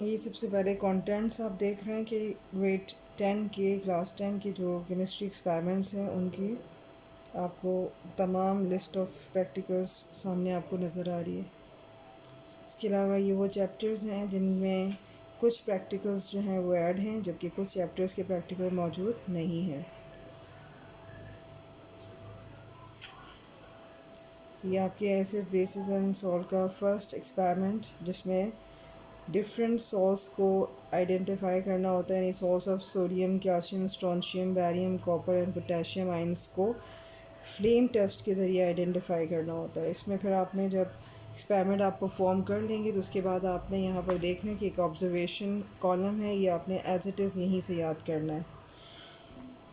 ये सबसे पहले कंटेंट्स आप देख रहे हैं कि ग्रेड 10 के क्लास 10 के जो केमिस्ट्री एक्सपेरिमेंट्स हैं उनकी आपको तमाम लिस्ट ऑफ प्रैक्टिकल्स सामने आपको नज़र आ रही है। इसके अलावा ये वो चैप्टर्स हैं जिनमें कुछ प्रैक्टिकल्स जो हैं वो ऐड हैं, जबकि कुछ चैप्टर्स के प्रैक्टिकल मौजूद नहीं हैं। ये आपके एसिड बेसिस एंड सॉल्ट का फर्स्ट एक्सपेरिमेंट, जिसमें डिफरेंट सॉल्ट्स को आइडेंटिफाई करना होता है, यानी salts of sodium, calcium, strontium, barium, copper and potassium ions को फ्लेम टेस्ट के ज़रिए आइडेंटिफाई करना होता है। इसमें फिर आपने जब एक्सपेरिमेंट आप परफॉर्म कर लेंगे तो उसके बाद आपने यहाँ पर देखना कि एक ऑब्जर्वेशन कॉलम है, ये आपने एज इट इज़ यहीं से याद करना है।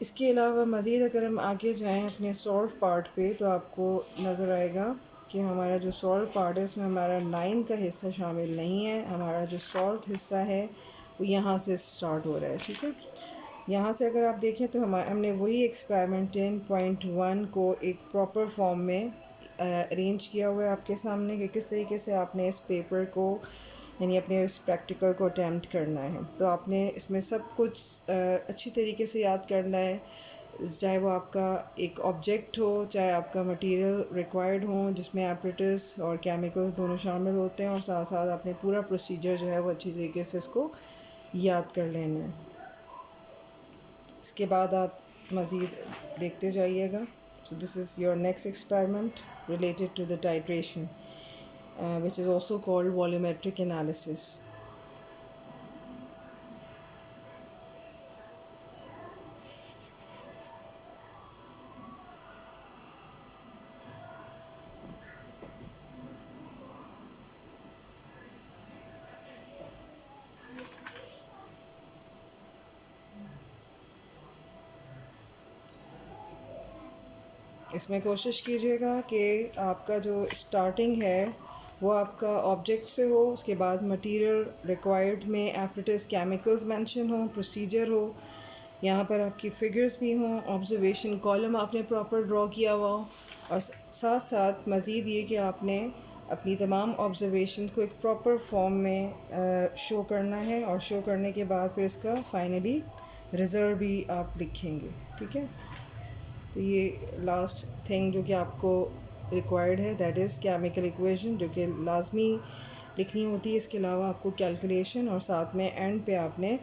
इसके अलावा मज़ीद अगर हम आगे जाएं अपने सॉल्ट पार्ट पे तो आपको नज़र आएगा कि हमारा जो सॉल्ट पार्ट है उसमें हमारा 9 का हिस्सा शामिल नहीं है। हमारा जो सॉल्ट हिस्सा है वो यहाँ से स्टार्ट हो रहा है, ठीक है। यहाँ से अगर आप देखें तो हमने वही एक्सपेरिमेंट 10.1 को एक प्रॉपर फॉर्म में अरेंज किया हुआ है आपके सामने कि किस तरीके से आपने इस पेपर को यानी अपने इस प्रैक्टिकल को अटैम्प्ट करना है। तो आपने इसमें सब कुछ अच्छी तरीके से याद करना है, चाहे वो आपका एक ऑब्जेक्ट हो, चाहे आपका मटेरियल रिक्वायर्ड हो जिसमें एपरेटस और केमिकल्स दोनों शामिल होते हैं, और साथ साथ आपने पूरा प्रोसीजर जो है वो अच्छी तरीके से इसको याद कर लेना है। इसके बाद आप मज़ीद देखते जाइएगा। So this is your next experiment related to the titration, which is also called volumetric analysis. इसमें कोशिश कीजिएगा कि आपका जो स्टार्टिंग है वो आपका ऑब्जेक्ट से हो, उसके बाद मटेरियल रिक्वायर्ड में एपरेटस केमिकल्स मेंशन हो, प्रोसीजर हो, यहाँ पर आपकी फिगर्स भी हों, ऑब्जर्वेशन कॉलम आपने प्रॉपर ड्रॉ किया हुआ हो, और साथ साथ मज़ीद ये कि आपने अपनी तमाम ऑब्जर्वेशन को एक प्रॉपर फॉर्म में शो करना है, और शो करने के बाद फिर इसका फाइनली रिज़ल्ट भी आप लिखेंगे, ठीक है। तो ये लास्ट थिंग जो कि आपको रिक्वायर्ड है दैट इज़ केमिकल इक्वेशन, जो कि लाजमी लिखनी होती है। इसके अलावा आपको कैलकुलेशन, और साथ में एंड पे आपने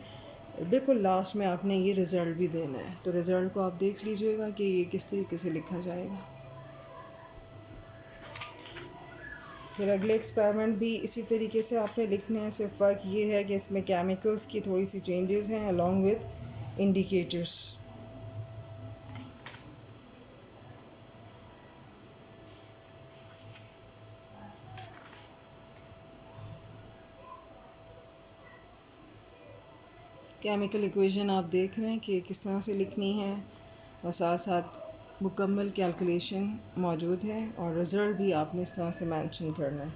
बिल्कुल लास्ट में आपने ये रिज़ल्ट भी देना है। तो रिज़ल्ट को आप देख लीजिएगा कि ये किस तरीके से लिखा जाएगा। फिर अगले एक्सपेरिमेंट भी इसी तरीके से आपने लिखना है, सिर्फ फ़र्क ये है कि इसमें केमिकल्स की थोड़ी सी चेंजेस हैं along with indicators. Chemical equation आप देख रहे हैं कि किस तरह से लिखनी है, और साथ साथ मुकम्मल कैलकुलेशन मौजूद है, और रिज़ल्ट भी आपने इस तरह से मेंशन करना है।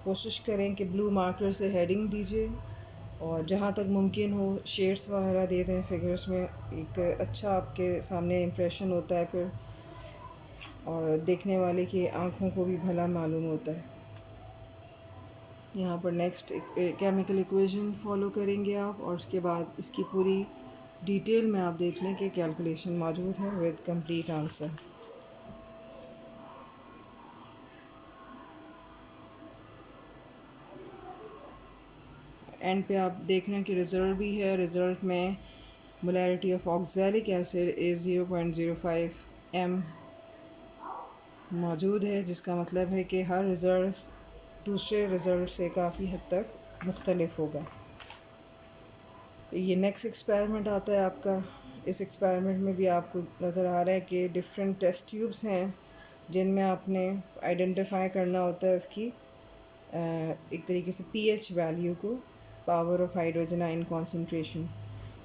कोशिश करें कि ब्लू मार्कर से हेडिंग दीजिए, और जहाँ तक मुमकिन हो शेड्स वगैरह दे दें फिगर्स में। एक अच्छा आपके सामने इम्प्रेशन होता है फिर, और देखने वाले की आँखों को भी भला मालूम होता है। यहाँ पर नेक्स्ट केमिकल इक्वेशन फॉलो करेंगे आप, और उसके बाद इसकी पूरी डिटेल में आप देख लें कि कैलकुलेशन मौजूद है विद कंप्लीट आंसर। एंड पे आप देख रहे हैं कि रिज़ल्ट भी है। रिज़ल्ट में molarity of oxalic acid is 0.05 m मौजूद है, जिसका मतलब है कि हर रिज़ल्ट दूसरे रिज़ल्ट से काफ़ी हद तक मुख्तलिफ होगा। ये नेक्स्ट एक्सपेरिमेंट आता है आपका। इस एक्सपेरिमेंट में भी आपको नज़र आ रहा है कि डिफरेंट टेस्ट ट्यूब्स हैं जिनमें आपने आइडेंटिफाई करना होता है उसकी एक तरीके से पीएच वैल्यू को, power of hydrogen ion concentration.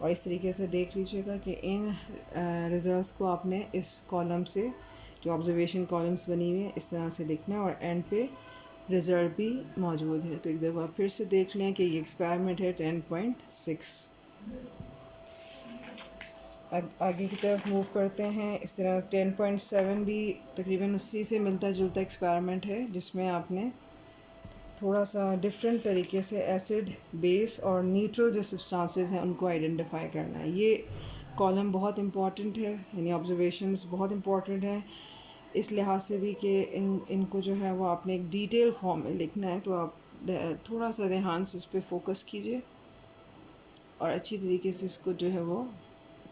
और इस तरीके से देख लीजिएगा कि इन रिज़ल्ट्स को आपने इस कॉलम से, जो ऑब्जर्वेशन कॉलम्स बनी हुई हैं, इस तरह से लिखना है, और एंड पे रिज़ल्ट भी मौजूद है। तो एक दफ़ा फिर से देख लें कि ये एक्सपेरिमेंट है 10.6। आगे की तरफ मूव करते हैं। इस तरह 10.7 भी तकरीबन उसी से मिलता जुलता एक्सपेरिमेंट है, जिसमें आपने थोड़ा सा डिफरेंट तरीके से एसिड, बेस और न्यूट्रल जो सब्सटेंसेस हैं उनको आइडेंटिफाई करना है। ये कॉलम बहुत इम्पॉर्टेंट है, यानी ऑब्जर्वेशंस बहुत इम्पॉर्टेंट है इस लिहाज से भी कि इनको जो है वो आपने एक डिटेल फॉर्म में लिखना है, तो आप थोड़ा सा ध्यान से इस पर फोकस कीजिए और अच्छी तरीके से इसको जो है वो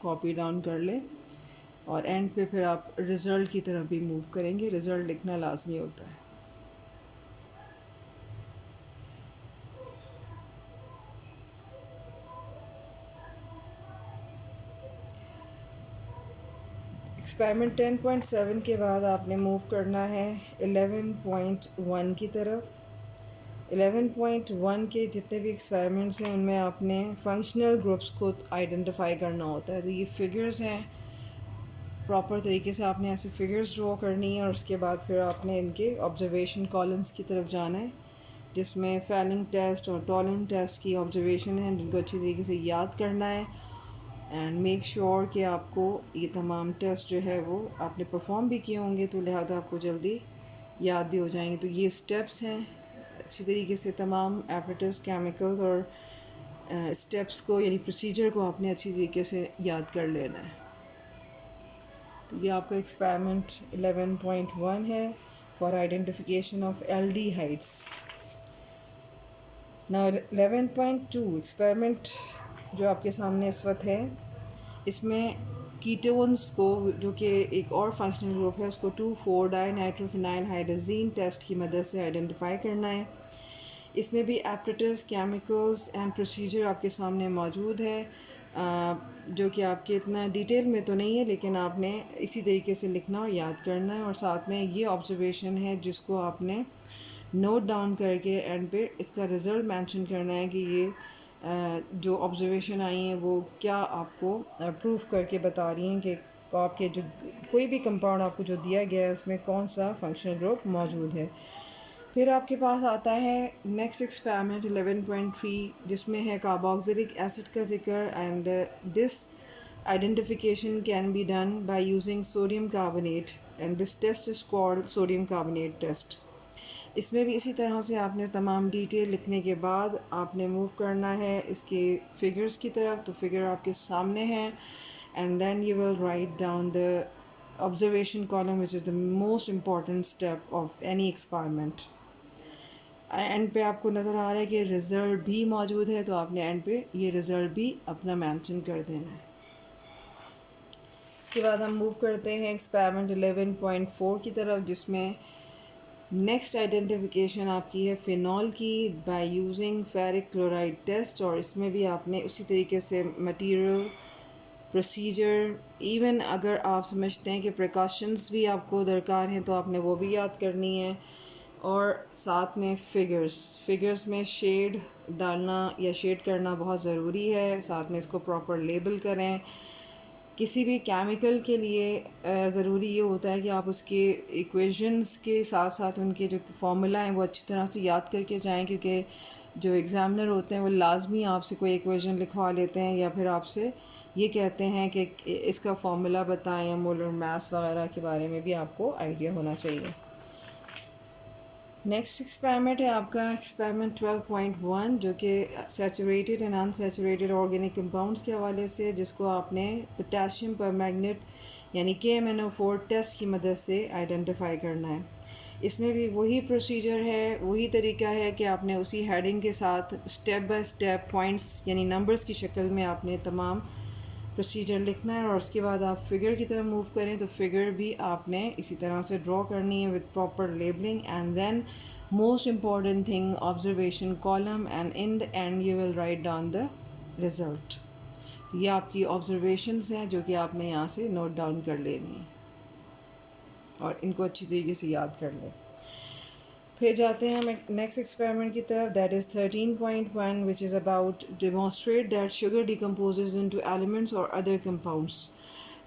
कॉपी डाउन कर लें और एंड पे फिर आप रिज़ल्ट की तरफ भी मूव करेंगे। रिज़ल्ट लिखना लाजमी होता है। एक्सपेरिमेंट 10.7 के बाद आपने मूव करना है 11.1 की तरफ। 11.1 के जितने भी एक्सपेरिमेंट्स हैं उनमें आपने फंक्शनल ग्रुप्स को आइडेंटिफाई करना होता है। तो ये फिगर्स हैं, प्रॉपर तरीके से आपने ऐसे फिगर्स ड्रॉ करनी है और उसके बाद फिर आपने इनके ऑब्जर्वेशन कॉलम्स की तरफ जाना है, जिसमें फैलिंग टेस्ट और टॉलिंग टेस्ट की ऑब्जर्वेशन है जिनको अच्छी तरीके से याद करना है एंड मेक श्योर कि आपको ये तमाम टेस्ट जो है वो आपने परफॉर्म भी किए होंगे, तो लिहाजा आपको जल्दी याद भी हो जाएंगे। तो ये स्टेप्स हैं, अच्छी तरीके से तमाम एपरेटस, केमिकल्स और स्टेप्स को यानी प्रोसीजर को आपने अच्छी तरीके से याद कर लेना है। तो ये आपका एक्सपेरिमेंट 11.1 है for identification of aldehydes. Now 11.2 experiment जो आपके सामने इस वक्त है, इसमें कीटोन्स को, जो कि एक और फंक्शनल ग्रुप है, उसको 2,4-डाइनाइट्रोफिनाइल हाइड्रोजीन टेस्ट की मदद से आइडेंटिफाई करना है। इसमें भी एपरेटस, केमिकल्स एंड प्रोसीजर आपके सामने मौजूद है, जो कि आपके इतना डिटेल में तो नहीं है, लेकिन आपने इसी तरीके से लिखना और याद करना है। और साथ में ये ऑब्जर्वेशन है जिसको आपने नोट डाउन करके एंड पे इसका रिज़ल्ट मेंशन करना है कि ये जो ऑब्जर्वेशन आई हैं वो क्या आपको प्रूव करके बता रही हैं कि आपके जो कोई भी कंपाउंड आपको जो दिया गया है उसमें कौन सा फंक्शनल ग्रुप मौजूद है। फिर आपके पास आता है नेक्स्ट एक्सपेरिमेंट 11.3, जिसमें है कार्बोक्सिलिक एसिड का जिक्र and this identification can be done by using sodium carbonate and this test is called sodium carbonate test. इसमें भी इसी तरह से आपने तमाम डिटेल लिखने के बाद आपने मूव करना है इसके फिगर्स की तरफ। तो फिगर आपके सामने है and then you will write down the observation column which is the most important step of any experiment. End पे आपको नज़र आ रहा है कि रिज़ल्ट भी मौजूद है, तो आपने एंड पे ये रिज़ल्ट भी अपना मेंशन कर देना है। इसके बाद हम मूव करते हैं एक्सपेरिमेंट 11.4 की तरफ, जिसमें नेक्स्ट आइडेंटिफिकेशन आपकी है फ़िनॉल की by using ferric chloride test. और इसमें भी आपने उसी तरीके से मटेरियल, प्रोसीजर, इवन अगर आप समझते हैं कि प्रिकॉशंस भी आपको दरकार हैं तो आपने वो भी याद करनी है। और साथ में फ़िगर्स में शेड डालना या शेड करना बहुत ज़रूरी है। साथ में इसको प्रॉपर लेबल करें। किसी भी केमिकल के लिए ज़रूरी ये होता है कि आप उसके इक्वेशंस के साथ साथ उनके जो फार्मूला हैं वो अच्छी तरह से याद करके जाएं, क्योंकि जो एग्ज़ामिनर होते हैं वो लाजमी आपसे कोई इक्वेशन लिखवा लेते हैं या फिर आपसे ये कहते हैं कि इसका फार्मूला बताएं, या मोलर मास वगैरह के बारे में भी आपको आइडिया होना चाहिए। नेक्स्ट एक्सपेरिमेंट है आपका एक्सपेरिमेंट 12.1, जो कि saturated and unsaturated organic compounds के हवाले से, जिसको आपने पोटेशियम परमैंगनेट यानी KMnO4 टेस्ट की मदद से आइडेंटिफाई करना है। इसमें भी वही प्रोसीजर है, वही तरीका है कि आपने उसी हेडिंग के साथ स्टेप बाय स्टेप पॉइंट्स यानी नंबर्स की शक्ल में आपने तमाम प्रोसीजर लिखना है। और उसके बाद आप फिगर की तरफ मूव करें तो फिगर भी आपने इसी तरह से ड्रॉ करनी है with proper labeling and then most important thing observation column and in the end you will write down the result. ये आपकी ऑब्जर्वेशंस हैं जो कि आपने यहाँ से नोट डाउन कर लेनी है और इनको अच्छी तरीके से याद कर लें। फिर जाते हैं हम नेक्स्ट एक्सपेरिमेंट की तरफ, that is 13.1, which is about demonstrate that sugar decomposes into elements और अदर कंपाउंड्स।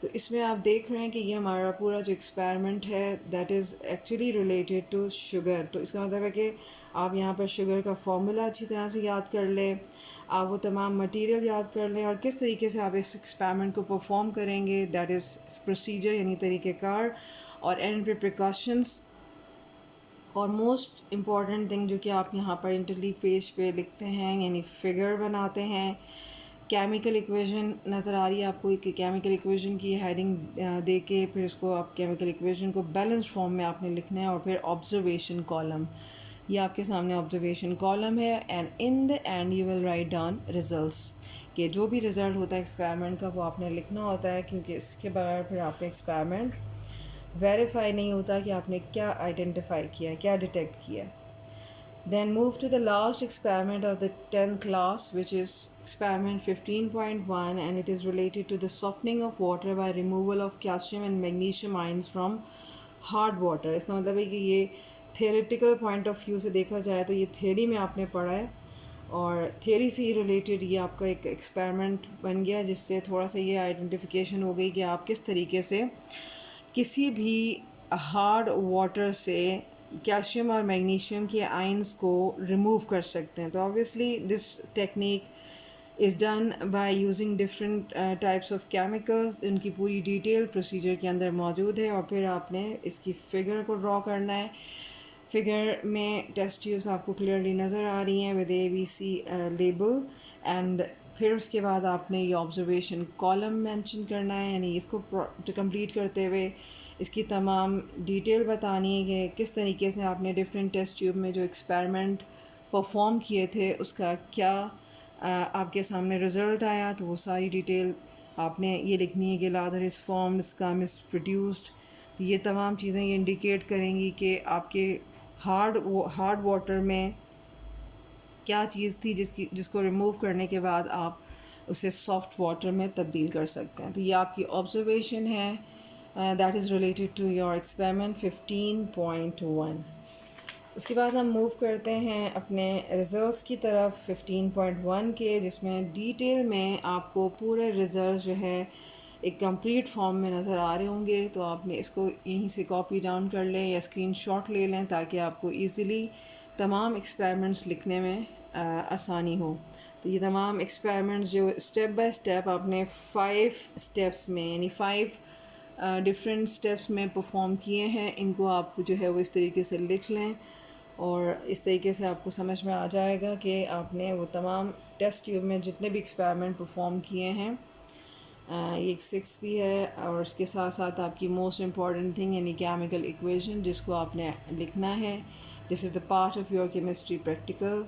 तो इसमें आप देख रहे हैं कि ये हमारा पूरा जो एक्सपेरिमेंट है that is actually related to sugar. तो इसका मतलब है कि आप यहाँ पर शुगर का फार्मूला अच्छी तरह से याद कर लें, आप वो तमाम मटेरियल याद कर लें और किस तरीके से आप इस एक्सपेरिमेंट को परफॉर्म करेंगे, दैट इज़ प्रोसीजर यानी तरीक़ेकार, और एंड पे प्रिकॉशंस और मोस्ट इम्पॉर्टेंट थिंग जो कि आप यहाँ पर इंटरलीव पेज पे लिखते हैं यानी फिगर बनाते हैं, केमिकल इक्वेशन नज़र आ रही है आपको कि केमिकल इक्वेशन की हेडिंग दे के फिर उसको आप केमिकल इक्वेशन को बैलेंस फॉर्म में आपने लिखना है, और फिर ऑब्जर्वेशन कॉलम, ये आपके सामने ऑब्जर्वेशन कॉलम है, and in the end you will write down results, कि जो भी रिज़ल्ट होता है एक्सपेरिमेंट का वो आपने लिखना होता है, क्योंकि इसके बगैर फिर आपका एक्सपेरिमेंट वेरीफाई नहीं होता कि आपने क्या आइडेंटिफाई किया है, क्या डिटेक्ट किया है. Then move to the last experiment of the 10th class, which is experiment 15.1, and it is related to the softening of water by removal of calcium and magnesium ions from hard water. इसका मतलब है कि ये theoretical point of view से देखा जाए तो ये theory में आपने पढ़ा है, और थियरी से ही रिलेटेड ये आपका एक एक्सपेरिमेंट बन गया, जिससे थोड़ा सा ये आइडेंटिफिकेशन हो गई कि आप किस तरीके से किसी भी हार्ड वाटर से कैल्शियम और मैग्नीशियम के आयंस को रिमूव कर सकते हैं. तो obviously this technique is done by using different types of chemicals. इनकी पूरी डिटेल प्रोसीजर के अंदर मौजूद है, और फिर आपने इसकी फ़िगर को ड्रॉ करना है. फिगर में टेस्ट ट्यूब्स आपको क्लियरली नज़र आ रही हैं विद ABC लेबल, एंड फिर उसके बाद आपने ये ऑब्जर्वेशन कॉलम मेंशन करना है, यानी इसको कंप्लीट करते हुए इसकी तमाम डिटेल बतानी है कि किस तरीके से आपने डिफरेंट टेस्ट ट्यूब में जो एक्सपेरिमेंट परफॉर्म किए थे उसका क्या आपके सामने रिज़ल्ट आया. तो वो सारी डिटेल आपने ये लिखनी है कि lather is formed, scum is produced. तो ये तमाम चीज़ें ये इंडिकेट करेंगी कि आपके हार्ड वाटर में क्या चीज़ थी जिसको रिमूव करने के बाद आप उसे सॉफ्ट वाटर में तब्दील कर सकते हैं. तो ये आपकी ऑब्जर्वेशन है, that is related to your experiment 15.1. उसके बाद हम मूव करते हैं अपने रिज़ल्ट्स की तरफ 15.1 के, जिसमें डिटेल में आपको पूरे रिज़ल्ट जो है एक कंप्लीट फॉर्म में नज़र आ रहे होंगे. तो आपने इसको यहीं से कॉपी डाउन कर लें या स्क्रीनशॉट ले लें ताकि आपको ईज़िली तमाम एक्सपेरिमेंट्स लिखने में आसानी हो. तो ये तमाम एक्सपेरिमेंट्स जो स्टेप बाय स्टेप आपने 5 स्टेप्स में यानी 5 डिफरेंट स्टेप्स में परफॉर्म किए हैं, इनको आप जो है वो इस तरीके से लिख लें, और इस तरीके से आपको समझ में आ जाएगा कि आपने वो तमाम टेस्ट ट्यूब में जितने भी एक्सपेरिमेंट परफॉर्म किए हैं. ये एक 6 भी है, और उसके साथ साथ आपकी मोस्ट इम्पॉर्टेंट थिंग यानी केमिकल इक्वेशन जिसको आपने लिखना है. This is the part of your chemistry practical.